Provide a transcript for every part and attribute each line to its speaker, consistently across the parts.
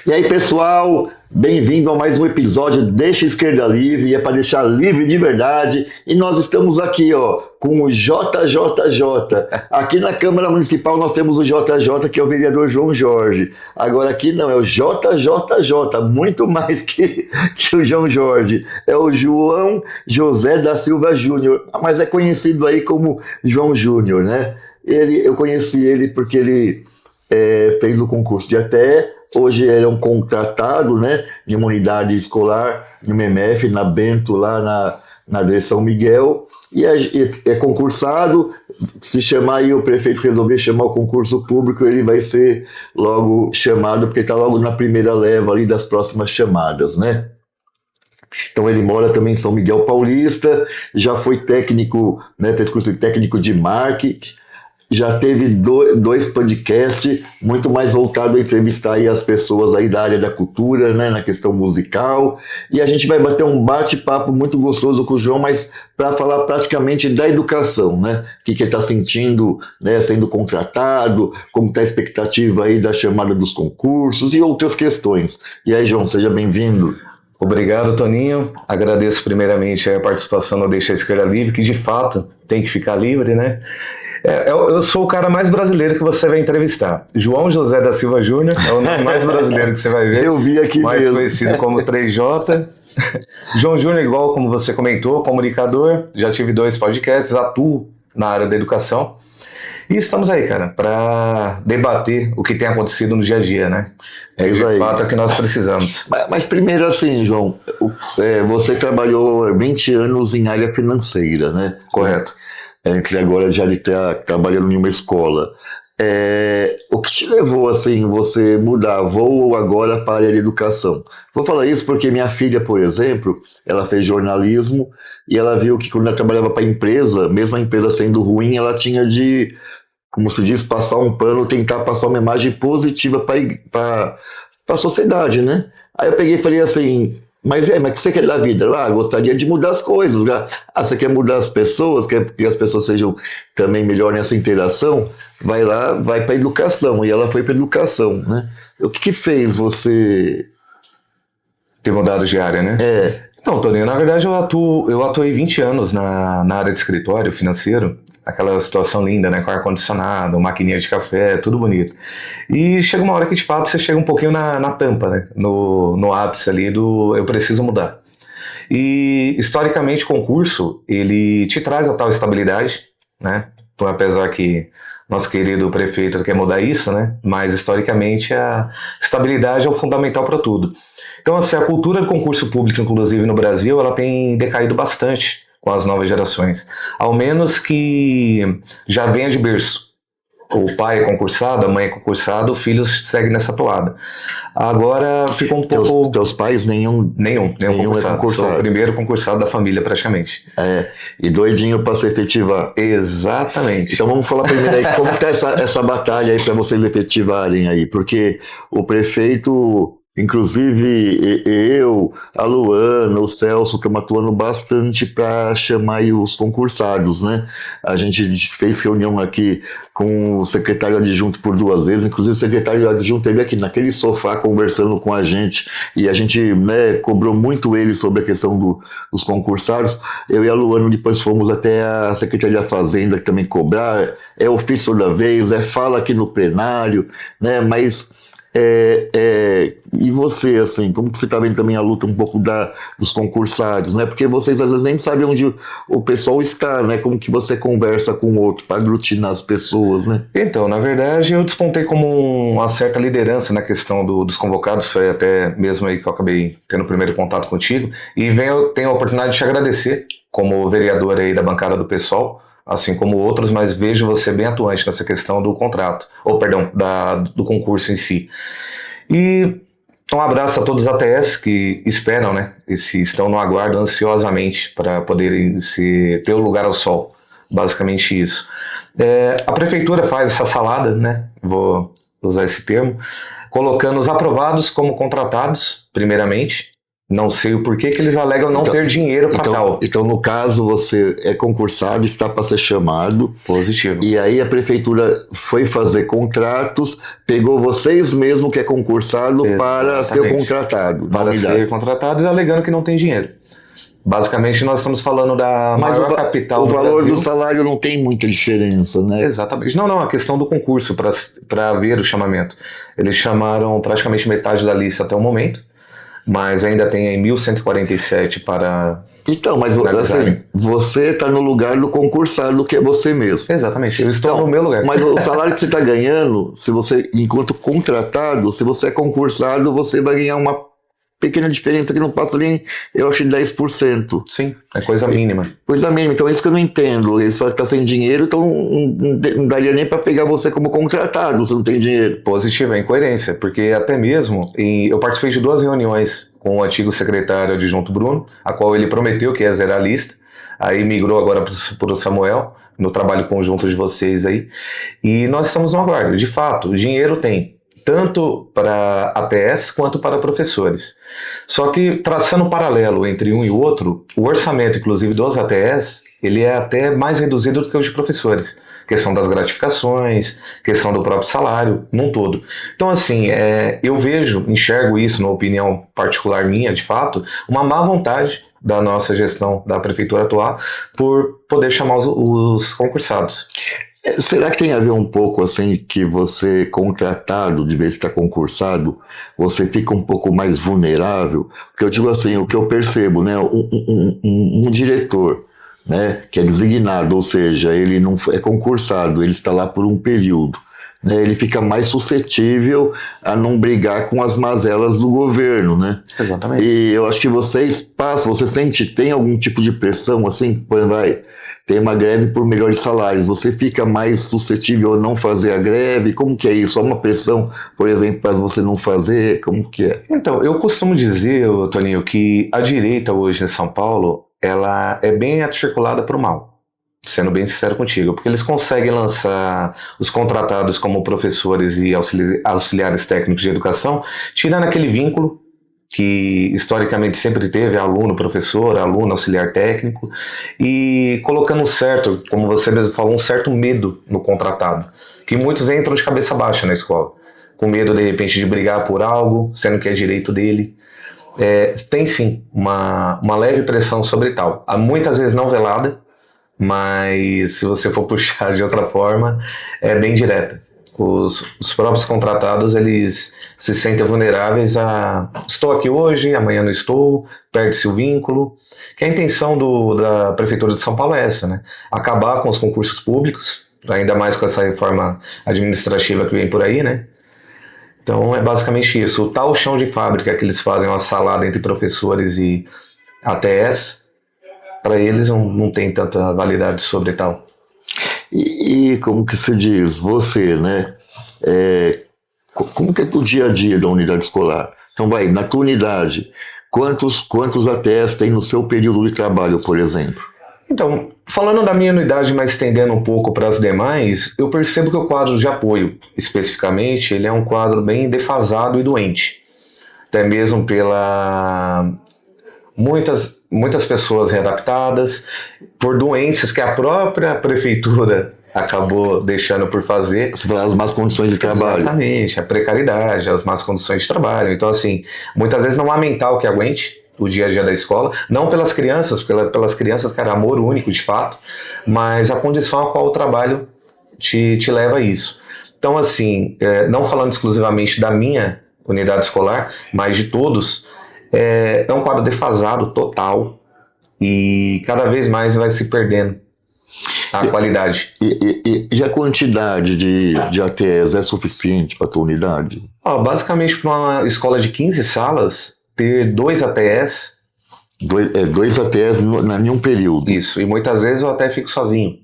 Speaker 1: E aí, pessoal, bem-vindo a mais um episódio Deixa a Esquerda Livre, e é para deixar livre de verdade. E nós estamos aqui, ó, com o JJJ. Aqui na Câmara Municipal nós temos o JJ, que é o vereador João Jorge. Agora aqui não, é o JJJ, muito mais que o João Jorge. É o João José da Silva Júnior, mas é conhecido aí como João Júnior, né? Eu conheci ele porque ele fez o concurso de ATE. Hoje ele é um contratado, né, em uma unidade escolar, em uma MF, na Bento, lá na direção Miguel, e é concursado. Se chamar aí, o prefeito resolver chamar o concurso público, ele vai ser logo chamado, porque está logo na primeira leva ali das próximas chamadas, né? Então ele mora também em São Miguel Paulista, já foi técnico, né, fez curso de técnico de marketing, já teve dois podcasts, muito mais voltado a entrevistar aí as pessoas aí da área da cultura, né, na questão musical. E a gente vai bater um bate-papo muito gostoso com o João, mas para falar praticamente da educação, né? O que ele está sentindo, né, sendo contratado, como está a expectativa aí da chamada dos concursos e outras questões. E aí, João, seja bem-vindo.
Speaker 2: Obrigado, Toninho. Agradeço primeiramente a participação no Deixa a Esquerda Livre, que de fato tem que ficar livre, né? Eu sou o cara mais brasileiro que você vai entrevistar. João José da Silva Júnior é o nome mais brasileiro que você vai ver.
Speaker 1: Eu vi aqui
Speaker 2: mais
Speaker 1: mesmo.
Speaker 2: Conhecido como 3J. João Júnior, igual como você comentou, comunicador. Já tive 2 podcasts, atuo na área da educação. E estamos aí, cara, para debater o que tem acontecido no dia a dia, né?
Speaker 1: Isso aí.
Speaker 2: De fato é o que nós precisamos.
Speaker 1: Mas primeiro assim, João, você trabalhou 20 anos em área financeira, né?
Speaker 2: Correto.
Speaker 1: Antes agora já de estar trabalhando em uma escola. O que te levou assim, você mudar voo agora para a área de educação? Vou falar isso porque minha filha, por exemplo, ela fez jornalismo e ela viu que quando ela trabalhava para a empresa, mesmo a empresa sendo ruim, ela tinha de, como se diz, passar um pano, tentar passar uma imagem positiva para a sociedade, né? Aí eu peguei e falei assim, mas o que você quer da vida? Gostaria de mudar as coisas. Você quer mudar as pessoas, quer que as pessoas sejam também melhor nessa interação? Vai lá, vai para a educação. E ela foi para a educação, né? O que fez você
Speaker 2: ter mudado de área, né? Então, Toninho, na verdade eu atuei 20 anos na área de escritório financeiro, aquela situação linda, né, com ar-condicionado, maquininha de café, tudo bonito. E chega uma hora que de fato você chega um pouquinho na tampa, né, no ápice ali do eu preciso mudar. E historicamente o concurso, ele te traz a tal estabilidade, né, então, apesar que nosso querido prefeito quer mudar isso, né, mas historicamente a estabilidade é o fundamental para tudo. Então, assim, a cultura do concurso público, inclusive no Brasil, ela tem decaído bastante com as novas gerações. Ao menos que já venha de berço. O pai é concursado, a mãe é concursada, o filho segue nessa toada. Agora ficou um pouco...
Speaker 1: Teus pais nenhum
Speaker 2: concursado. Sou o primeiro concursado da família, praticamente.
Speaker 1: E doidinho para se efetivar.
Speaker 2: Exatamente.
Speaker 1: Então vamos falar primeiro aí, como está essa batalha aí para vocês efetivarem aí? Porque o prefeito... Inclusive eu, a Luana, o Celso estamos atuando bastante para chamar aí os concursados, né? A gente fez reunião aqui com o secretário adjunto por 2 vezes, inclusive o secretário adjunto esteve aqui naquele sofá conversando com a gente e a gente, né, cobrou muito ele sobre a questão dos concursados. Eu e a Luana depois fomos até a Secretaria da Fazenda também cobrar, ofício toda vez, fala aqui no plenário, né? Mas... e você, assim, como que você está vendo também a luta um pouco dos concursados, né? Porque vocês às vezes nem sabem onde o pessoal está, né? Como que você conversa com o outro para aglutinar as pessoas, né?
Speaker 2: Então, na verdade, eu despontei como uma certa liderança na questão dos convocados, foi até mesmo aí que eu acabei tendo o primeiro contato contigo, e tenho a oportunidade de te agradecer como vereador aí da bancada do PSOL, assim como outros, mas vejo você bem atuante nessa questão do contrato, do concurso em si. E um abraço a todos os ATS que esperam, né, estão no aguardo ansiosamente para poderem ter o lugar ao sol, basicamente isso. A prefeitura faz essa salada, né, vou usar esse termo, colocando os aprovados como contratados, primeiramente, Não sei o porquê que eles alegam não ter dinheiro para tal.
Speaker 1: Então, no caso, você é concursado, está para ser chamado.
Speaker 2: Positivo.
Speaker 1: E aí a prefeitura foi fazer contratos, pegou vocês mesmo que é concursado para ser contratado.
Speaker 2: Para ser contratado e alegando que não tem dinheiro. Basicamente, nós estamos falando da maior capital do Brasil.
Speaker 1: O valor do salário não tem muita diferença, né?
Speaker 2: Exatamente. Não, a questão do concurso para ver o chamamento. Eles chamaram praticamente metade da lista até o momento, mas ainda tem aí 1.147 para...
Speaker 1: Então, mas assim, você está no lugar do concursado, que é você mesmo.
Speaker 2: Exatamente, eu estou no meu lugar.
Speaker 1: Mas o salário que você está ganhando, se você, enquanto contratado, se você é concursado, você vai ganhar uma pequena diferença que não passa nem, eu acho, de 10%.
Speaker 2: Sim, é coisa mínima.
Speaker 1: Coisa mínima, então é isso que eu não entendo. Eles falam que está sem dinheiro, então não daria nem para pegar você como contratado se não tem dinheiro.
Speaker 2: Positivo, é incoerência, porque até mesmo, eu participei de 2 reuniões com o antigo secretário adjunto Bruno, a qual ele prometeu que ia zerar a lista, aí migrou agora para o Samuel, no trabalho conjunto de vocês aí, e nós estamos no aguardo. De fato, o dinheiro tem, tanto para ATS quanto para professores. Só que, traçando um paralelo entre um e o outro, o orçamento, inclusive, dos ATS, ele é até mais reduzido do que o de professores. Questão das gratificações, questão do próprio salário, num todo. Então, assim, eu enxergo isso, na opinião particular minha, de fato, uma má vontade da nossa gestão da prefeitura atual por poder chamar os concursados.
Speaker 1: Será que tem a ver um pouco assim que você contratado, de vez que está concursado, você fica um pouco mais vulnerável? Porque eu digo assim, o que eu percebo, né, um diretor, né, que é designado, ou seja, ele não é concursado, ele está lá por um período, né, ele fica mais suscetível a não brigar com as mazelas do governo, né?
Speaker 2: Exatamente.
Speaker 1: E eu acho que vocês passam, tem algum tipo de pressão assim, quando tem uma greve por melhores salários, você fica mais suscetível a não fazer a greve? Como que é isso? Há uma pressão, por exemplo, para você não fazer? Como que é?
Speaker 2: Então, eu costumo dizer, Toninho, que a direita hoje em São Paulo, ela é bem articulada para o mal, sendo bem sincero contigo, porque eles conseguem lançar os contratados como professores e auxiliares técnicos de educação, tirando aquele vínculo que historicamente sempre teve aluno, professor, aluno, auxiliar técnico, e colocando como você mesmo falou, um certo medo no contratado, que muitos entram de cabeça baixa na escola, com medo de repente de brigar por algo, sendo que é direito dele. Tem sim uma leve pressão sobre tal, muitas vezes não velada, mas se você for puxar de outra forma, é bem direta. Os próprios contratados, eles se sentem vulneráveis a estou aqui hoje, amanhã não estou, perde-se o vínculo, que a intenção da Prefeitura de São Paulo é essa, né? Acabar com os concursos públicos, ainda mais com essa reforma administrativa que vem por aí, né? Então é basicamente isso, o tal chão de fábrica que eles fazem uma salada entre professores e ATS, para eles não tem tanta validade sobre tal.
Speaker 1: E como que se diz, você, né? Como que é o dia a dia da unidade escolar? Então na tua unidade, quantos ATS tem no seu período de trabalho, por exemplo?
Speaker 2: Então, falando da minha unidade, mas estendendo um pouco para as demais, eu percebo que o quadro de apoio, especificamente, ele é um quadro bem defasado e doente. Até mesmo pela muitas pessoas readaptadas, por doenças que a própria prefeitura acabou deixando por fazer.
Speaker 1: As más condições de trabalho.
Speaker 2: Exatamente, a precariedade, as más condições de trabalho. Então, assim, muitas vezes não há mental que aguente o dia a dia da escola, não pelas crianças, pelas crianças, cara, amor único de fato, mas a condição a qual o trabalho te leva a isso. Então, assim, não falando exclusivamente da minha unidade escolar, mas de todos, é um quadro defasado total e cada vez mais vai se perdendo a qualidade.
Speaker 1: E a quantidade de ATS é suficiente para a tua unidade?
Speaker 2: Basicamente, para uma escola de 15 salas, ter 2 ATS...
Speaker 1: Dois ATS em um período.
Speaker 2: Isso, e muitas vezes eu até fico sozinho.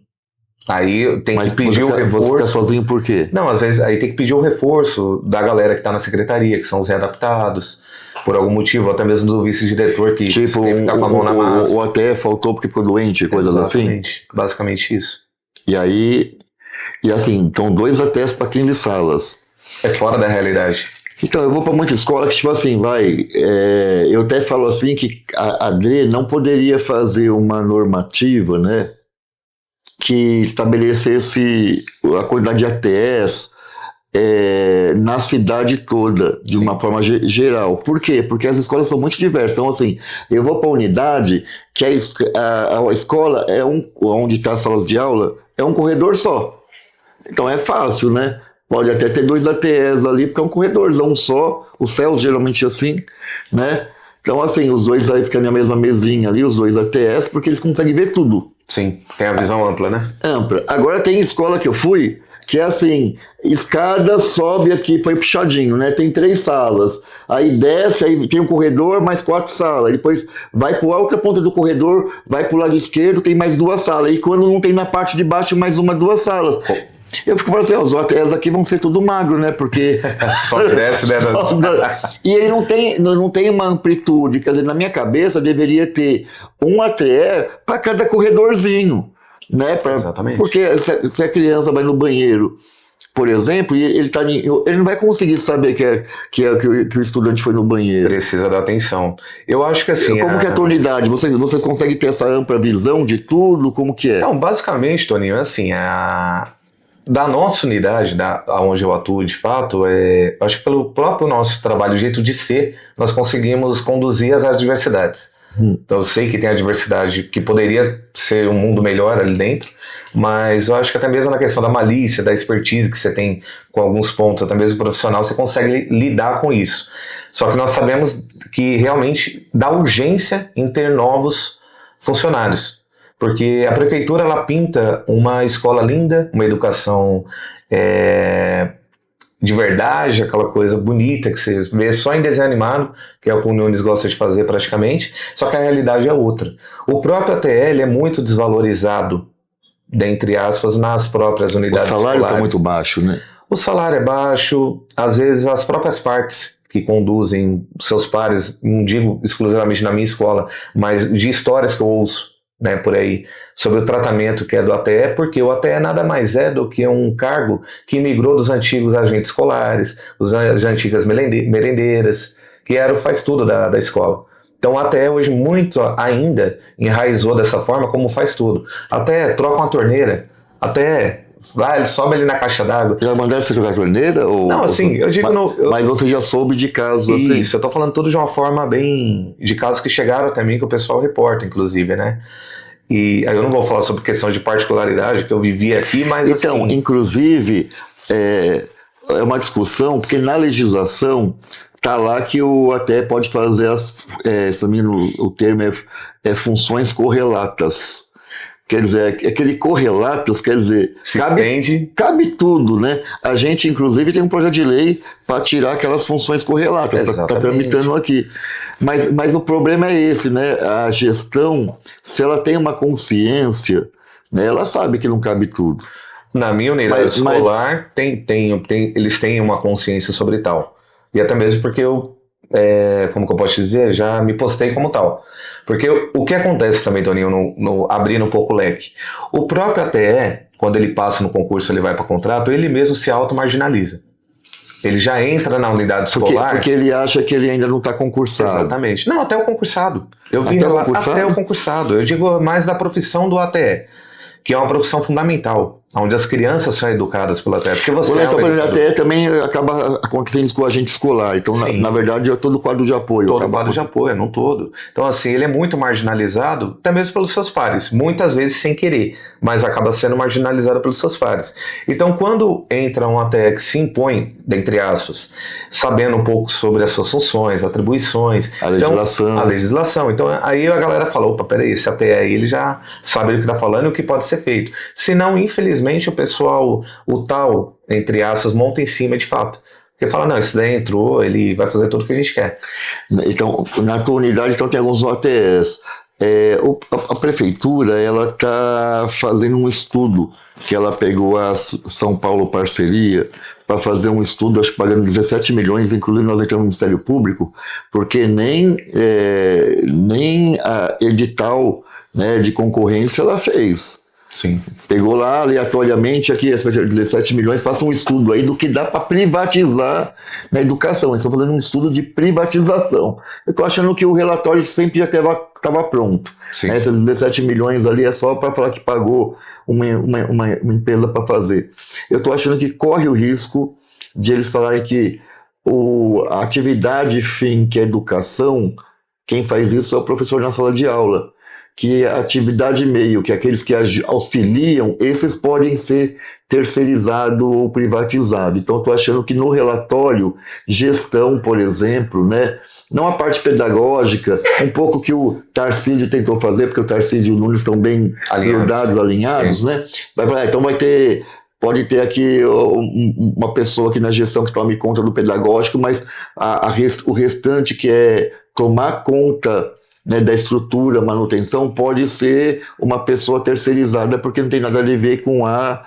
Speaker 2: Aí tem que pedir o reforço.
Speaker 1: Você fica sozinho por quê?
Speaker 2: Não, às vezes aí tem que pedir o reforço da galera que está na secretaria, que são os readaptados, por algum motivo, até mesmo do vice-diretor, que sempre tá com a mão na massa.
Speaker 1: O ATE faltou porque ficou doente, coisas assim?
Speaker 2: Basicamente isso.
Speaker 1: E aí, assim, então 2 ATS para 15 salas.
Speaker 2: É fora da realidade.
Speaker 1: Então, eu vou para muita escola que, tipo assim, eu até falo assim que a DRE não poderia fazer uma normativa, né, que estabelecesse a quantidade de ATS na cidade toda, de uma forma geral. Por quê? Porque as escolas são muito diversas. Então, assim, eu vou para a unidade, que a escola onde está as salas de aula, é um corredor só. Então é fácil, né? Pode até ter 2 ATS ali, porque é um corredorzão só, os céus geralmente assim, né? Então, assim, os dois aí ficam na mesma mesinha ali, os 2 ATS, porque eles conseguem ver tudo.
Speaker 2: Sim, tem a visão ampla, né?
Speaker 1: Ampla. Agora tem escola que eu fui, que é assim, escada sobe aqui, foi puxadinho, né? Tem 3 salas, aí desce, aí tem um corredor, mais 4 salas, depois vai para a outra ponta do corredor, vai para o lado esquerdo, tem mais 2 salas, e quando não tem na parte de baixo, mais 2 salas. Eu fico falando assim, os ATS aqui vão ser tudo magro, né? Porque.
Speaker 2: Só desce, né?
Speaker 1: E ele não tem uma amplitude. Quer dizer, na minha cabeça deveria ter um ATE para cada corredorzinho. Né?
Speaker 2: Exatamente.
Speaker 1: Porque se a criança vai no banheiro, por exemplo, e ele não vai conseguir saber que o estudante foi no banheiro.
Speaker 2: Precisa dar atenção. Eu acho que assim.
Speaker 1: Como que é a tua unidade? Vocês conseguem ter essa ampla visão de tudo? Como que é?
Speaker 2: Não, basicamente, Toninho, assim, da nossa unidade, onde eu atuo de fato, acho que pelo próprio nosso trabalho, jeito de ser, nós conseguimos conduzir as adversidades. Então eu sei que tem a diversidade que poderia ser um mundo melhor ali dentro, mas eu acho que até mesmo na questão da malícia, da expertise que você tem com alguns pontos, até mesmo profissional, você consegue lidar com isso. Só que nós sabemos que realmente dá urgência em ter novos funcionários. Porque a prefeitura ela pinta uma escola linda, uma educação de verdade, aquela coisa bonita que você vê só em desenho animado, que é o que o Nunes gosta de fazer praticamente, só que a realidade é outra. O próprio ATL é muito desvalorizado, dentre aspas, nas próprias unidades escolares.
Speaker 1: O salário está muito baixo, né?
Speaker 2: O salário é baixo, às vezes as próprias partes que conduzem seus pares, não digo exclusivamente na minha escola, mas de histórias que eu ouço, né, por aí, sobre o tratamento que é do ATE, porque o ATE nada mais é do que um cargo que migrou dos antigos agentes escolares, das antigas merendeiras, que era o faz-tudo da escola. Então o ATE hoje muito ainda enraizou dessa forma como faz tudo. Até troca uma torneira, até ele sobe ali na caixa d'água.
Speaker 1: Já mandaram você jogar torneira?
Speaker 2: Não, assim, eu digo...
Speaker 1: Mas você já soube de casos
Speaker 2: assim?
Speaker 1: Isso,
Speaker 2: eu tô falando tudo de uma forma bem... de casos que chegaram até mim, que o pessoal reporta, inclusive, né? E aí eu não vou falar sobre questão de particularidade que eu vivi aqui, mas
Speaker 1: então,
Speaker 2: assim...
Speaker 1: inclusive, é uma discussão, porque na legislação tá lá que o ATE pode fazer se não me engano, o termo é funções correlatas. Quer dizer, aquele correlatas, quer dizer, cabe tudo, né? A gente, inclusive, tem um projeto de lei para tirar aquelas funções correlatas, está tramitando aqui. Mas o problema é esse, né? A gestão, se ela tem uma consciência, né, ela sabe que não cabe tudo.
Speaker 2: Na minha unidade escolar, eles têm uma consciência sobre tal. E até mesmo porque eu, como que eu posso dizer, já me postei como tal. Porque o que acontece também, Toninho, abrindo um pouco o leque, o próprio ATE, quando ele passa no concurso, ele vai para contrato, ele mesmo se auto-marginaliza. Ele já entra na unidade escolar...
Speaker 1: Porque ele acha que ele ainda não está concursado.
Speaker 2: Exatamente. Não, até o concursado. Eu vi até o concursado. Eu digo mais da profissão do ATE, que é uma profissão fundamental, onde as crianças são educadas pelo ATE. Porque você
Speaker 1: o ATE também acaba acontecendo isso com o agente escolar. Então, na verdade, é todo o quadro de apoio.
Speaker 2: Todo o quadro de apoio, não todo. Então, assim, ele é muito marginalizado, até mesmo pelos seus pares. Muitas vezes sem querer, mas acaba sendo marginalizado pelos seus pares. Então, quando entra um ATE que se impõe, dentre aspas, sabendo um pouco sobre as suas funções, atribuições... A legislação. Então, aí a galera fala, opa, peraí, esse ATE aí, ele já sabe o que está falando e o que pode ser feito. Se não, infelizmente, o pessoal, o tal, entre aspas, monta em cima de fato. Porque fala, não, esse daí entrou, ele vai fazer tudo o que a gente quer.
Speaker 1: Então, na tua unidade, então, tem alguns OTS. A prefeitura, ela está fazendo um estudo, que ela pegou a São Paulo Parceria para fazer um estudo, acho que pagando 17 milhões, inclusive nós entramos no Ministério Público, porque nem a edital, né, de concorrência ela fez.
Speaker 2: Sim.
Speaker 1: Pegou lá aleatoriamente aqui, 17 milhões, faça um estudo aí do que dá para privatizar na educação. Eles estão fazendo um estudo de privatização. Eu estou achando que o relatório sempre já estava pronto.
Speaker 2: Sim.
Speaker 1: Esses 17 milhões ali é só para falar que pagou uma empresa para fazer. Eu estou achando que corre o risco de eles falarem que a atividade fim, que é educação, quem faz isso é o professor na sala de aula. Que a atividade meio, que aqueles que auxiliam, esses podem ser terceirizados ou privatizados. Então, estou achando que no relatório, gestão, por exemplo, né, não a parte pedagógica, um pouco que o Tarcísio tentou fazer, porque o Tarcísio e o Nunes estão bem grudados, alinhados, né? Então pode ter aqui uma pessoa aqui na gestão que tome conta do pedagógico, mas o restante que é tomar conta, né, da estrutura, manutenção, pode ser uma pessoa terceirizada, porque não tem nada a ver com a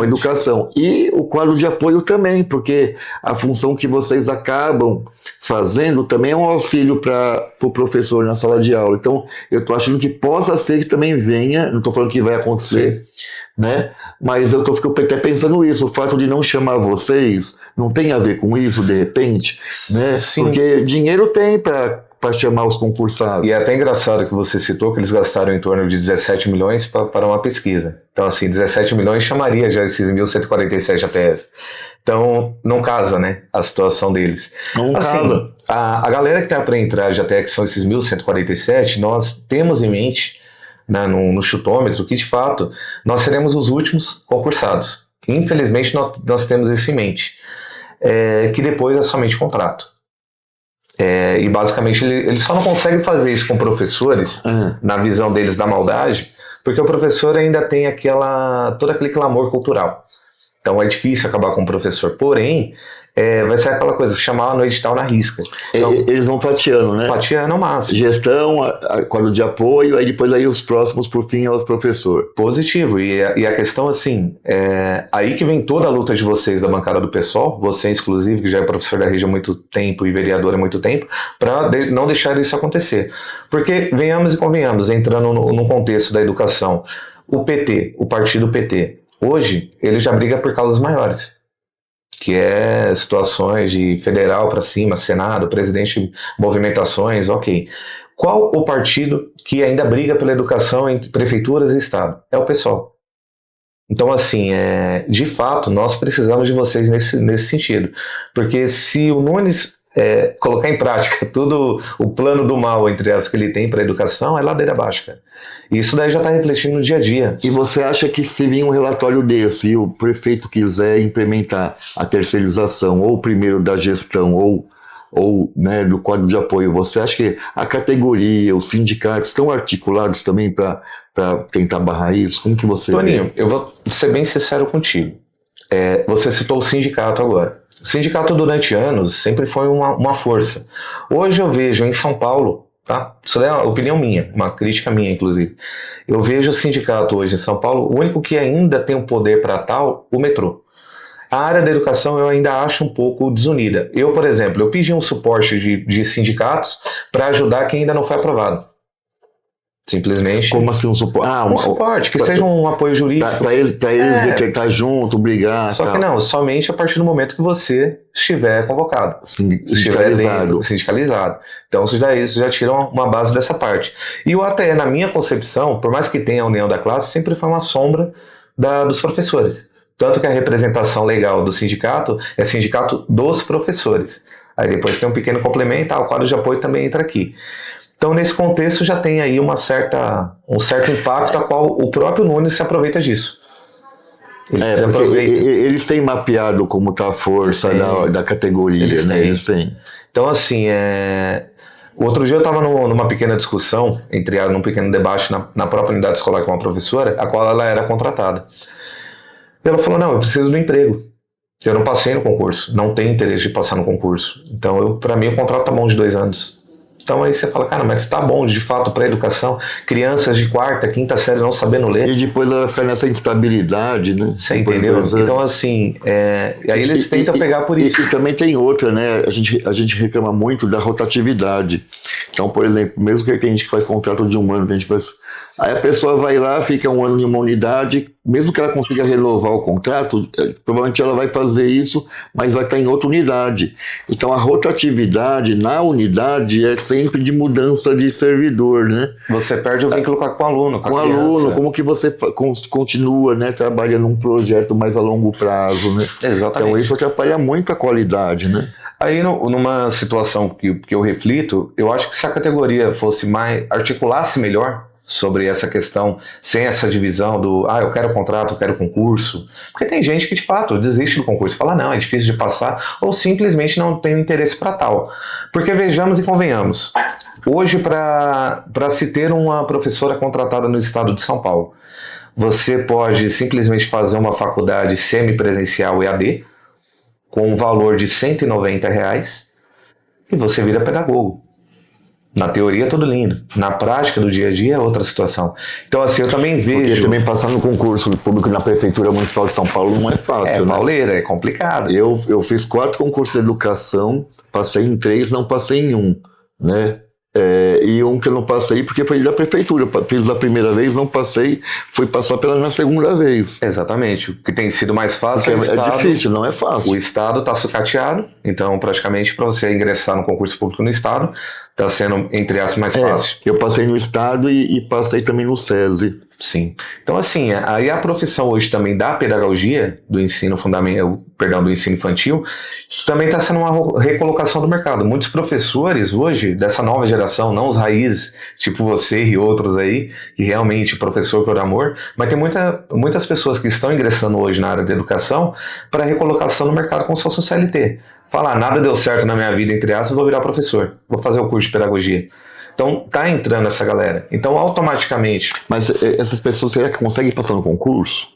Speaker 1: educação. E o quadro de apoio também, porque a função que vocês acabam fazendo também é um auxílio para o professor na sala de aula. Então, eu estou achando que possa ser que também venha, não estou falando que vai acontecer, né? Mas eu fico até pensando isso, o fato de não chamar vocês não tem a ver com isso, de repente, né?
Speaker 2: Sim.
Speaker 1: Porque dinheiro tem para chamar os concursados.
Speaker 2: E é até engraçado que você citou que eles gastaram em torno de 17 milhões para uma pesquisa. Então, assim, 17 milhões chamaria já esses 1.147 ATS. Então, não casa, né, a situação deles.
Speaker 1: Não casa.
Speaker 2: A galera que está para entrar já até que são esses 1.147, nós temos em mente, né, no chutômetro, que de fato nós seremos os últimos concursados. Infelizmente, nós temos isso em mente. Que depois é somente contrato. E basicamente eles só não conseguem fazer isso com professores, na visão deles da maldade, porque o professor ainda tem todo aquele clamor cultural. Então é difícil acabar com o professor. Porém, vai ser aquela coisa, chamar no edital na risca. Então,
Speaker 1: eles vão fatiando, né?
Speaker 2: Fatiando ao máximo.
Speaker 1: Gestão, quadro de apoio, aí depois aí os próximos, por fim, é os professor.
Speaker 2: Positivo. E a questão, assim, aí que vem toda a luta de vocês da bancada do PSOL, você, inclusive, que já é professor da rede há muito tempo e vereador há muito tempo, para não deixar isso acontecer. Porque, venhamos e convenhamos, entrando no contexto da educação, o PT, o partido PT, hoje, ele já briga por causas maiores, que é situações de federal para cima, Senado, presidente, movimentações, ok. Qual o partido que ainda briga pela educação entre prefeituras e Estado? É o PSOL. Então, assim, de fato, nós precisamos de vocês nesse sentido. Porque se o Nunes colocar em prática todo o plano do mal, entre as que ele tem para a educação, é ladeira abaixo, cara. E isso daí já está refletindo no dia a dia.
Speaker 1: E você acha que se vir um relatório desse e o prefeito quiser implementar a terceirização, ou primeiro da gestão, ou né, do quadro de apoio, você acha que a categoria, os sindicatos estão articulados também para tentar barrar isso? Como que você
Speaker 2: Toninho, eu vou ser bem sincero contigo. Você citou o sindicato agora. O sindicato durante anos sempre foi uma força. Hoje eu vejo em São Paulo, tá? Isso é uma opinião minha, uma crítica minha, inclusive. Eu vejo o sindicato hoje em São Paulo, o único que ainda tem um poder para tal, o metrô. A área da educação eu ainda acho um pouco desunida. Eu, por exemplo, eu pedi um suporte de sindicatos para ajudar quem ainda não foi aprovado. Simplesmente.
Speaker 1: Como assim um suporte?
Speaker 2: Um suporte, que seja um apoio jurídico.
Speaker 1: Para eles estar junto, brigar.
Speaker 2: Só que não, somente a partir do momento que você estiver convocado. Sindicalizado. Então isso já tira uma base dessa parte. E o ATE, na minha concepção, por mais que tenha a união da classe, sempre foi uma sombra dos professores. Tanto que a representação legal do sindicato é sindicato dos professores. Aí depois tem um pequeno complemento, o quadro de apoio também entra aqui. Então, nesse contexto, já tem aí um certo impacto, a qual o próprio Nunes se aproveita disso.
Speaker 1: Eles têm mapeado como está a força da categoria, né? Eles têm.
Speaker 2: Então, assim, outro dia eu estava numa pequena discussão, num pequeno debate na própria unidade escolar com uma professora, a qual ela era contratada. E ela falou, não, eu preciso do emprego. Eu não passei no concurso, não tenho interesse de passar no concurso. Então, para mim, o contrato tá bom de 2 anos. Então aí você fala, cara, mas tá bom de fato para a educação, crianças de 4ª, 5ª série não sabendo ler.
Speaker 1: E depois ela fica nessa instabilidade, né?
Speaker 2: Você entendeu? Então assim, aí eles tentam pegar por isso.
Speaker 1: E também tem outra, né? A gente reclama muito da rotatividade. Então, por exemplo, mesmo que tem gente que faz contrato de 1 ano, tem gente que faz Aí a pessoa vai lá, fica um ano em uma unidade, mesmo que ela consiga renovar o contrato, provavelmente ela vai fazer isso, mas vai estar em outra unidade. Então a rotatividade na unidade é sempre de mudança de servidor, né?
Speaker 2: Você perde o vínculo com o aluno,
Speaker 1: com o aluno, como que você continua, né, trabalhando num projeto mais a longo prazo, né?
Speaker 2: Exatamente.
Speaker 1: Então isso atrapalha muito a qualidade, né?
Speaker 2: Aí, numa situação que eu reflito, eu acho que se a categoria articulasse melhor sobre essa questão, sem essa divisão do, eu quero contrato, eu quero concurso, porque tem gente que, de fato, desiste do concurso, fala, não, é difícil de passar, ou simplesmente não tem interesse para tal. Porque vejamos e convenhamos, hoje, para se ter uma professora contratada no estado de São Paulo, você pode simplesmente fazer uma faculdade semipresencial EAD, com um valor de R$190, e você vira pedagogo. Na teoria, tudo lindo. Na prática, do dia a dia, é outra situação. Então, assim, eu também vejo...
Speaker 1: Porque também passar no concurso público na Prefeitura Municipal de São Paulo não é fácil,
Speaker 2: né? Pauleira, é complicado.
Speaker 1: Eu fiz 4 concursos de educação, passei em 3, não passei em 1, né? E um que eu não passei porque foi da prefeitura. Fiz a primeira vez, não passei, fui passar na segunda vez.
Speaker 2: Exatamente. O que tem sido mais fácil é o Estado.
Speaker 1: É difícil, não é fácil.
Speaker 2: O Estado está sucateado, então praticamente para você ingressar no concurso público no Estado, está sendo, entre aspas, mais fácil.
Speaker 1: Eu passei no Estado e passei também no SESI.
Speaker 2: Sim. Então, assim, aí a profissão hoje também da pedagogia, do ensino fundamental, do ensino infantil, também está sendo uma recolocação do mercado. Muitos professores hoje, dessa nova geração, não os raízes, tipo você e outros aí, que realmente professor por amor, mas tem muitas pessoas que estão ingressando hoje na área de educação para recolocação no mercado como se fosse um CLT. Falar, nada deu certo na minha vida, entre aspas, vou virar professor, vou fazer o curso de pedagogia. Então, tá entrando essa galera. Então, automaticamente...
Speaker 1: Mas essas pessoas, será que conseguem passar no concurso?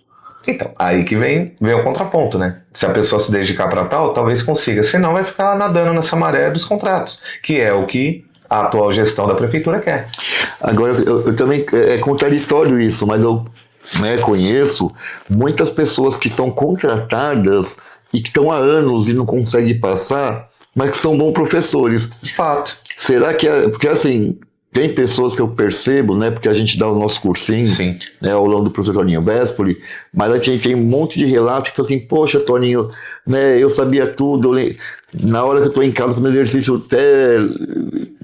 Speaker 2: Então, aí que vem o contraponto, né? Se a pessoa se dedicar para tal, talvez consiga. Senão, vai ficar nadando nessa maré dos contratos, que é o que a atual gestão da prefeitura quer.
Speaker 1: Agora, eu também... É contraditório isso, mas eu conheço muitas pessoas que são contratadas e que estão há anos e não conseguem passar, mas que são bons professores.
Speaker 2: De fato.
Speaker 1: Será que porque assim, tem pessoas que eu percebo, né, porque a gente dá o nosso cursinho,
Speaker 2: sim,
Speaker 1: né, ao longo do professor Toninho Vespoli, mas a gente tem um monte de relatos que falam assim, poxa, Toninho, né, eu sabia tudo, na hora que eu estou em casa fazendo exercício, até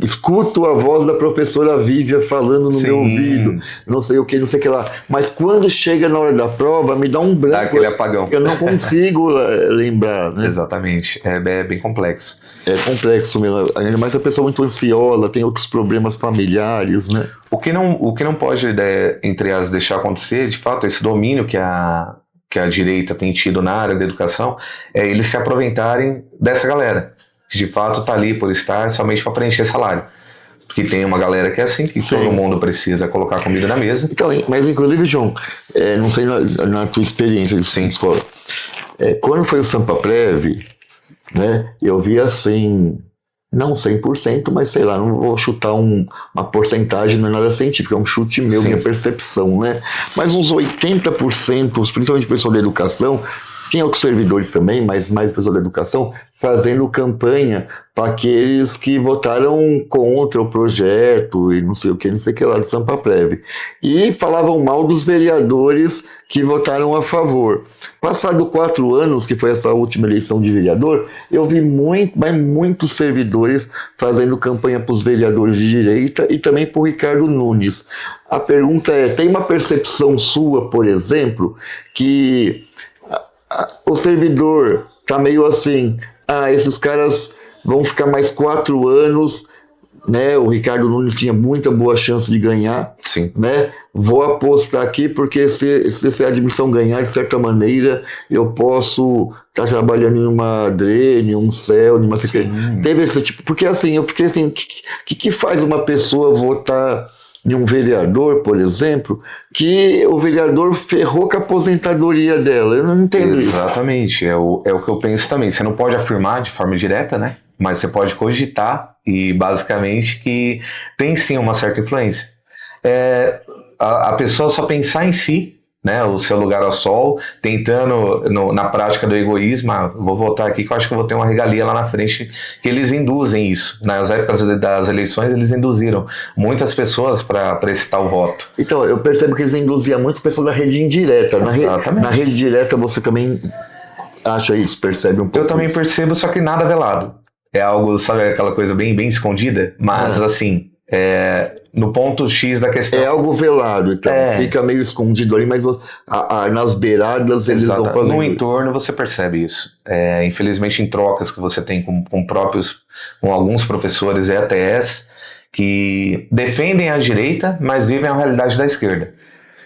Speaker 1: escuto a voz da professora Vívia falando no meu ouvido, não sei o que, não sei o que lá, mas quando chega na hora da prova, me dá um branco.
Speaker 2: Dá aquele apagão.
Speaker 1: Eu não consigo lembrar, né?
Speaker 2: Exatamente, é bem complexo.
Speaker 1: É complexo mesmo, ainda mais a pessoa muito ansiosa, tem outros problemas familiares, né?
Speaker 2: O que não pode, entre as, deixar acontecer, de fato, esse domínio que a direita tem tido na área da educação, é eles se aproveitarem dessa galera, que de fato está ali por estar somente para preencher salário. Porque tem uma galera que é assim, que todo mundo precisa colocar comida na mesa.
Speaker 1: Então, mas inclusive, João, não sei na tua experiência de escola, quando foi o Sampaprev, né, eu vi assim, não 100%, mas sei lá, não vou chutar uma porcentagem, não é nada científico, é um chute meu, minha percepção, né? Mas uns 80%, principalmente pessoal da educação, tinha outros servidores também, mas mais pessoal da educação, fazendo campanha para aqueles que votaram contra o projeto e não sei o que lá do Sampaprev. E falavam mal dos vereadores que votaram a favor. Passado 4 anos, que foi essa última eleição de vereador, eu vi muitos servidores fazendo campanha para os vereadores de direita e também para o Ricardo Nunes. A pergunta é, tem uma percepção sua, por exemplo, que o servidor tá meio assim, esses caras vão ficar mais 4 anos, né? O Ricardo Nunes tinha muita boa chance de ganhar,
Speaker 2: sim,
Speaker 1: né? Vou apostar aqui porque se a admissão ganhar, de certa maneira, eu posso estar trabalhando em uma DRE, em um CEL, em uma secretaria. Teve esse tipo, porque assim, eu fiquei assim, o que faz uma pessoa votar de um vereador, por exemplo, que o vereador ferrou com a aposentadoria dela? Eu não entendo isso.
Speaker 2: Exatamente, é o que eu penso também. Você não pode afirmar de forma direta, né? Mas você pode cogitar e basicamente que tem sim uma certa influência. A pessoa só pensar em si, né, o seu lugar ao sol, tentando na prática do egoísmo, vou votar aqui que eu acho que eu vou ter uma regalia lá na frente, que eles induzem isso. Nas épocas das eleições, eles induziram muitas pessoas para esse tal voto.
Speaker 1: Então, eu percebo que eles induziam muitas pessoas na rede indireta. Na rede direta você também acha isso, percebe um pouco?
Speaker 2: Eu também percebo, só que nada velado. É algo, sabe, aquela coisa bem, bem escondida, mas assim... no ponto X da questão.
Speaker 1: É algo velado, então fica meio escondido ali, mas nas beiradas eles vão fazendo.
Speaker 2: No entorno você percebe isso. Infelizmente, em trocas que você tem com alguns professores ETS que defendem a direita, mas vivem a realidade da esquerda.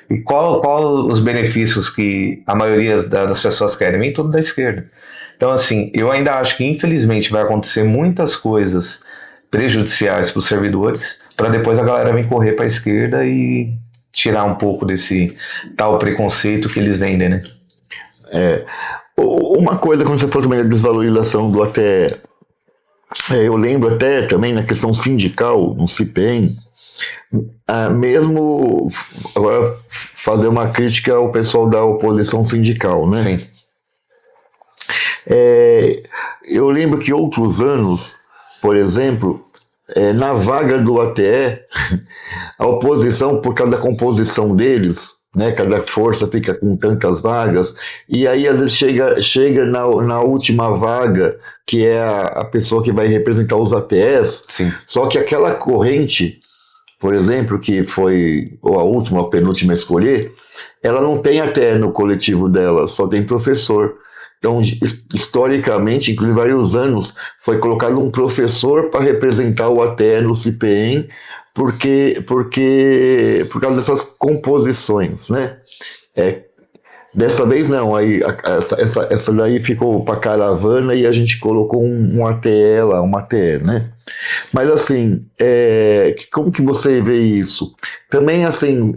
Speaker 2: E qual os benefícios que a maioria das pessoas querem? Vem tudo da esquerda. Então, assim, eu ainda acho que infelizmente vai acontecer muitas coisas prejudiciais para os servidores, para depois a galera vir correr para a esquerda e tirar um pouco desse tal preconceito que eles vendem, né?
Speaker 1: Uma coisa, quando você falou também da desvalorização do ATE, eu lembro até também na questão sindical, no CIPEM, mesmo agora fazer uma crítica ao pessoal da oposição sindical, né?
Speaker 2: Sim.
Speaker 1: Eu lembro que outros anos, por exemplo, na vaga do ATE, a oposição, por causa da composição deles, né, cada força fica com tantas vagas, e aí às vezes chega na última vaga, que é a pessoa que vai representar os ATEs,
Speaker 2: Sim.
Speaker 1: Só que aquela corrente, por exemplo, que foi a última, a penúltima a escolher, ela não tem ATE no coletivo dela, só tem professor. Então, historicamente, inclusive vários anos, foi colocado um professor para representar o ATE no CIPEM, por causa dessas composições, né? Dessa vez não, aí essa daí ficou para caravana e a gente colocou um ATE lá, uma ATE, né? Mas assim, como que você vê isso? Também assim,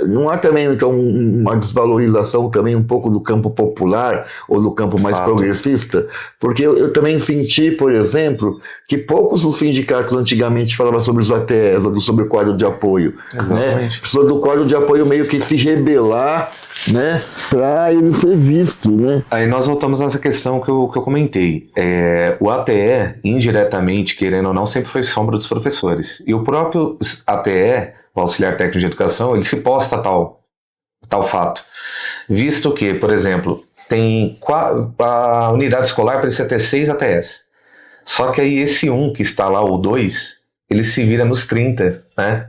Speaker 1: não há também então uma desvalorização também um pouco do campo popular ou do campo mais progressista? Porque eu também senti, por exemplo, que poucos os sindicatos antigamente falavam sobre os ATEs, sobre o quadro de apoio. Exatamente. Né? Precisou do quadro de apoio meio que se rebelar, né, para ele ser visto, né?
Speaker 2: Aí nós voltamos nessa questão que eu comentei. O ATE, indiretamente, querendo ou não, sempre foi sombra dos professores. E o próprio ATE, o Auxiliar Técnico de Educação, ele se posta a tal fato. Visto que, por exemplo, a unidade escolar precisa ter 6 ATEs. Só que aí esse que está lá, o 2, ele se vira nos 30, né?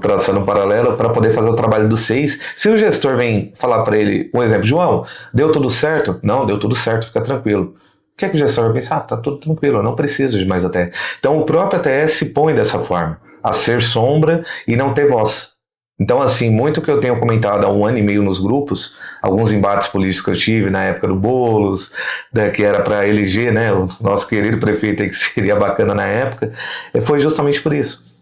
Speaker 2: Traçando um paralelo para poder fazer o trabalho dos 6. Se o gestor vem falar para ele, um exemplo, João, deu tudo certo? Não, deu tudo certo, fica tranquilo. O que é que o gestor vai pensar? Tá tudo tranquilo, eu não preciso de mais ATE. Então o próprio ATE se põe dessa forma, a ser sombra e não ter voz. Então, assim, muito que eu tenho comentado há 1 ano e meio nos grupos, alguns embates políticos que eu tive na época do Boulos, que era para eleger, né, o nosso querido prefeito aí, que seria bacana na época, foi justamente por isso.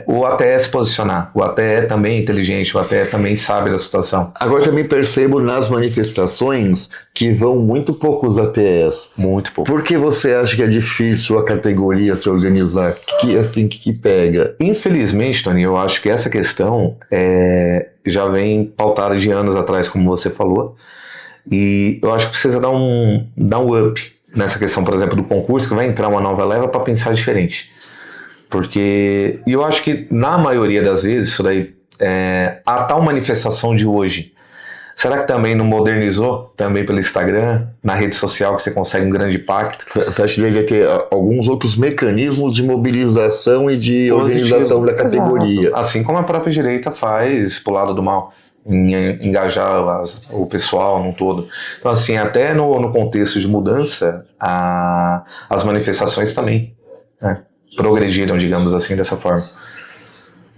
Speaker 2: O ATE se posicionar, o ATE também é inteligente, o ATE também sabe da situação.
Speaker 1: Agora também percebo nas manifestações que vão muito poucos ATEs.
Speaker 2: Muito pouco.
Speaker 1: Por que você acha que é difícil a categoria se organizar? Que pega?
Speaker 2: Infelizmente, Tony, eu acho que essa questão já vem pautada de anos atrás, como você falou, e eu acho que precisa dar um up nessa questão, por exemplo, do concurso, que vai entrar uma nova leva para pensar diferente. Porque eu acho que na maioria das vezes isso daí, a tal manifestação de hoje, será que também não modernizou também pelo Instagram, na rede social, que você consegue um grande impacto?
Speaker 1: Você acha que deveria ter alguns outros mecanismos de mobilização e de organização da categoria?
Speaker 2: Exato. Assim como a própria direita faz pro lado do mal, em engajar o pessoal no todo. Então, assim, até no contexto de mudança, as manifestações também, né, progrediram, digamos assim, dessa forma.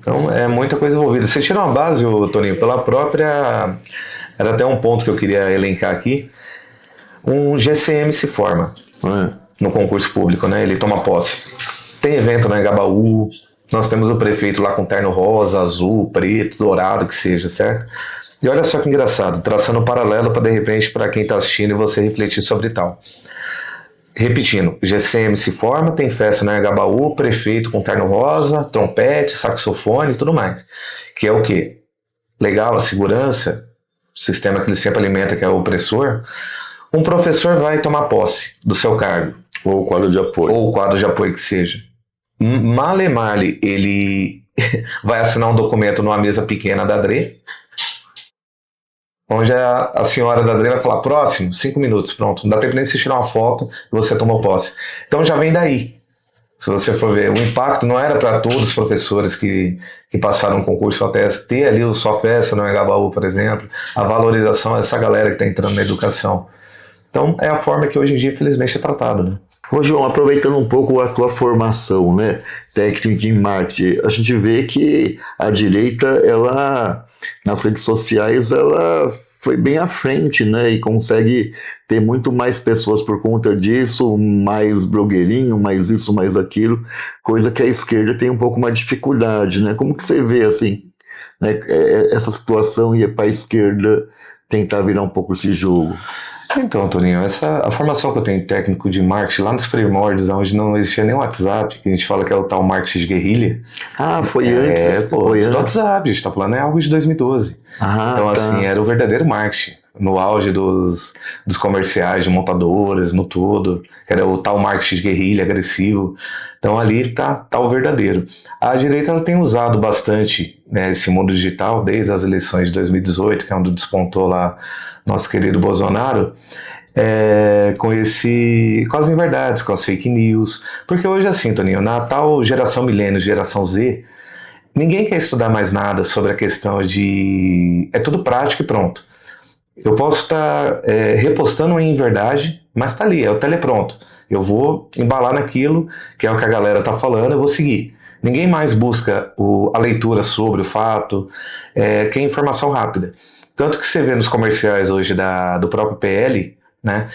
Speaker 2: Então, é muita coisa envolvida. Você tira uma base, Toninho, pela própria... Era até um ponto que eu queria elencar aqui. Um GCM se forma no concurso público, né? Ele toma posse. Tem evento no Engabaú, nós temos o prefeito lá com terno rosa, azul, preto, dourado, que seja, certo? E olha só que engraçado, traçando um paralelo para, de repente, para quem está assistindo e você refletir sobre tal. Repetindo, GCM se forma, tem festa no Engabaú, prefeito com terno rosa, trompete, saxofone e tudo mais. Que é o quê? legal, a segurança, o sistema que ele sempre alimenta, que é o opressor, um professor vai tomar posse do seu cargo.
Speaker 1: Ou o quadro de apoio.
Speaker 2: Ou o quadro de apoio que seja. Male, ele vai assinar um documento numa mesa pequena da DRE, onde a senhora da DRE vai falar, próximo, 5 minutos, pronto. Não dá tempo nem de você tirar uma foto e você tomou posse. Então já vem daí. Se você for ver, o impacto não era para todos os professores que passaram o concurso até ter ali o Sua Festa no Engabaú, por exemplo, a valorização dessa galera que está entrando na educação. Então é a forma que hoje em dia, infelizmente, é tratado, né?
Speaker 1: Ô, João, aproveitando um pouco a tua formação, né, técnica em marketing, a gente vê que a direita, ela, nas redes sociais, ela foi bem à frente, né, e consegue ter muito mais pessoas por conta disso, mais blogueirinho, mais isso, mais aquilo, coisa que a esquerda tem um pouco mais de dificuldade, né? Como que você vê, assim, né, essa situação e para a esquerda tentar virar um pouco esse jogo?
Speaker 2: Então, Toninho, a formação que eu tenho de técnico de marketing lá nos primórdios, onde não existia nem o WhatsApp, que a gente fala que é o tal marketing de guerrilha.
Speaker 1: Ah, foi antes?
Speaker 2: Foi antes do WhatsApp, a gente tá falando, é algo de 2012. Então, assim, era o verdadeiro marketing, no auge dos comerciais de montadoras, no todo, que era o tal marketing de guerrilha, agressivo. Então, ali tá o verdadeiro. A direita ela tem usado bastante, né, esse mundo digital, desde as eleições de 2018, que é onde despontou lá nosso querido Bolsonaro, com as inverdades, com as fake news. Porque hoje, assim, Toninho, na tal geração milênio, geração Z, ninguém quer estudar mais nada sobre a questão de... É tudo prático e pronto. Eu posso estar repostando uma inverdade, mas tá ali, é o telepronto. Eu vou embalar naquilo, que é o que a galera tá falando, eu vou seguir. Ninguém mais busca a leitura sobre o fato, que é informação rápida. Tanto que você vê nos comerciais hoje do próprio PL, né,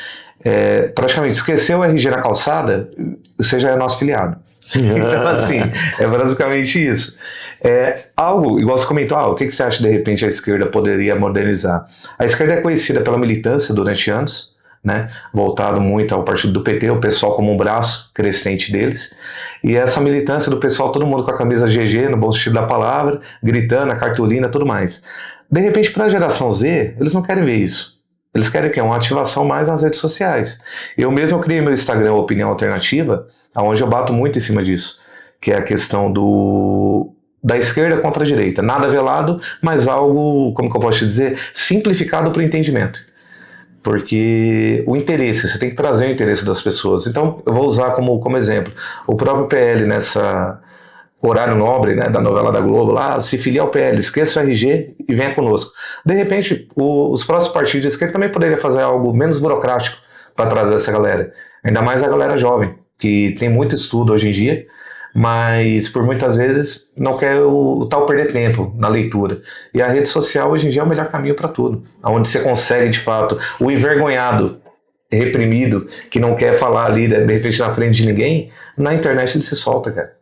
Speaker 2: praticamente esqueceu o RG na calçada, você já é nosso filiado. Então, assim, é basicamente isso. Algo, igual você comentou, o que você acha de repente a esquerda poderia modernizar? A esquerda é conhecida pela militância durante anos, né, voltado muito ao partido do PT, o pessoal como um braço crescente deles, e essa militância do pessoal, todo mundo com a camisa GG, no bom sentido da palavra, gritando, a cartolina, tudo mais. De repente, para a geração Z, eles não querem ver isso. Eles querem que uma ativação mais nas redes sociais. Eu mesmo criei meu Instagram Opinião Alternativa, onde eu bato muito em cima disso, que é a questão da esquerda contra a direita. Nada velado, mas algo, como que eu posso te dizer, simplificado para o entendimento. Porque o interesse, você tem que trazer o interesse das pessoas. Então, eu vou usar como exemplo o próprio PL nessa horário nobre, né, da novela da Globo, lá, se filia ao PL, esqueça o RG e venha conosco. De repente, os próximos partidos de esquerda também poderiam fazer algo menos burocrático para trazer essa galera. Ainda mais a galera jovem, que tem muito estudo hoje em dia, mas por muitas vezes não quer o tal perder tempo na leitura. E a rede social hoje em dia é o melhor caminho para tudo, onde você consegue, de fato, o envergonhado, reprimido, que não quer falar ali, de repente, na frente de ninguém, na internet ele se solta, cara.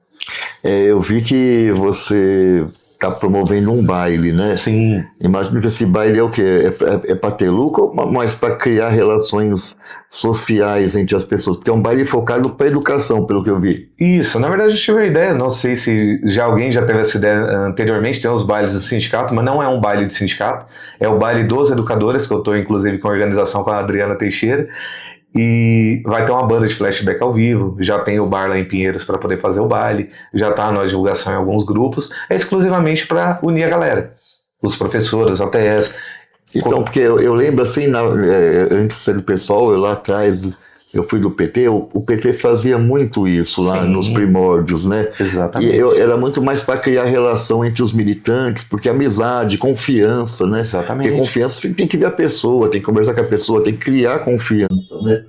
Speaker 1: Eu vi que você está promovendo um baile, né?
Speaker 2: Sim.
Speaker 1: Imagino que esse baile é o quê? É para ter lucro, mas para criar relações sociais entre as pessoas? Porque é um baile focado para educação, pelo que eu vi.
Speaker 2: Isso, na verdade eu tive a ideia, não sei se alguém já teve essa ideia anteriormente, tem uns bailes do sindicato, mas não é um baile de sindicato, é o baile dos educadores, que eu estou inclusive com a organização com a Adriana Teixeira, e vai ter uma banda de flashback ao vivo, já tem o bar lá em Pinheiros para poder fazer o baile, já está na divulgação em alguns grupos, é exclusivamente para unir a galera, os professores, a ATS.
Speaker 1: Então, porque eu lembro assim, antes de ser do pessoal, eu lá atrás, eu fui do PT, o PT fazia muito isso lá. Sim. Nos primórdios, né?
Speaker 2: Exatamente.
Speaker 1: E era muito mais para criar relação entre os militantes, porque amizade, confiança, né?
Speaker 2: Exatamente.
Speaker 1: Porque confiança você tem que ver a pessoa, tem que conversar com a pessoa, tem que criar confiança, né?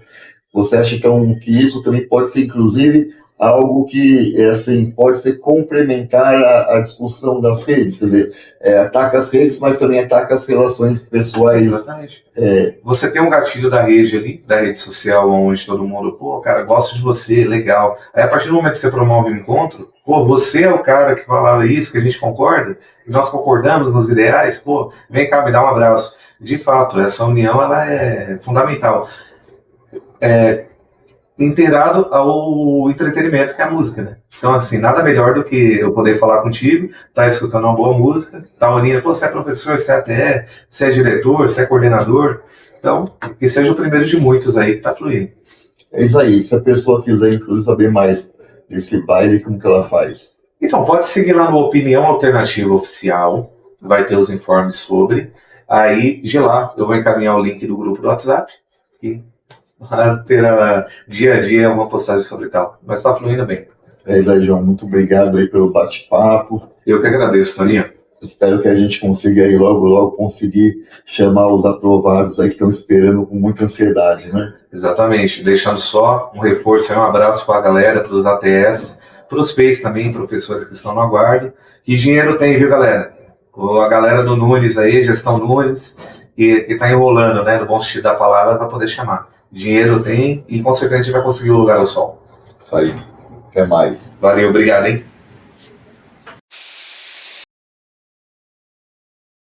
Speaker 1: Você acha então que isso também pode ser, inclusive, algo que assim, pode ser complementar à discussão das redes, quer dizer, ataca as redes, mas também ataca as relações pessoais.
Speaker 2: Exatamente. Você tem um gatilho da rede ali, da rede social, onde todo mundo, pô, cara, gosto de você, legal. Aí a partir do momento que você promove um encontro, pô, você é o cara que falava isso, que a gente concorda, que nós concordamos nos ideais, pô, vem cá, me dá um abraço. De fato, essa união ela é fundamental. inteirado ao entretenimento que é a música, né? Então, assim, nada melhor do que eu poder falar contigo, tá escutando uma boa música, tá unindo, pô, você é professor, você é ATE, você é diretor, você é coordenador. Então, que seja o primeiro de muitos aí que tá fluindo.
Speaker 1: É isso aí. Se a pessoa quiser, inclusive, saber mais desse baile, como que ela faz?
Speaker 2: Então, pode seguir lá no Opinião Alternativa Oficial, vai ter os informes sobre. Aí, de lá, eu vou encaminhar o link do grupo do WhatsApp e terá dia a dia uma postagem sobre tal. Mas tá fluindo bem.
Speaker 1: É isso aí, João. Muito obrigado aí pelo bate-papo.
Speaker 2: Eu que agradeço, Toninho.
Speaker 1: Espero que a gente consiga aí logo conseguir chamar os aprovados aí que estão esperando com muita ansiedade, né?
Speaker 2: Exatamente. Deixando só um reforço aí, um abraço para a galera, para os ATS, para os PEIs também, professores que estão no aguardo. E dinheiro tem, viu, galera? A galera do Nunes aí, gestão Nunes, que tá enrolando, né, no bom sentido da palavra, para poder chamar. Dinheiro tem e com certeza a gente vai conseguir o lugar ao sol.
Speaker 1: Isso aí. Até mais.
Speaker 2: Valeu, obrigado, hein?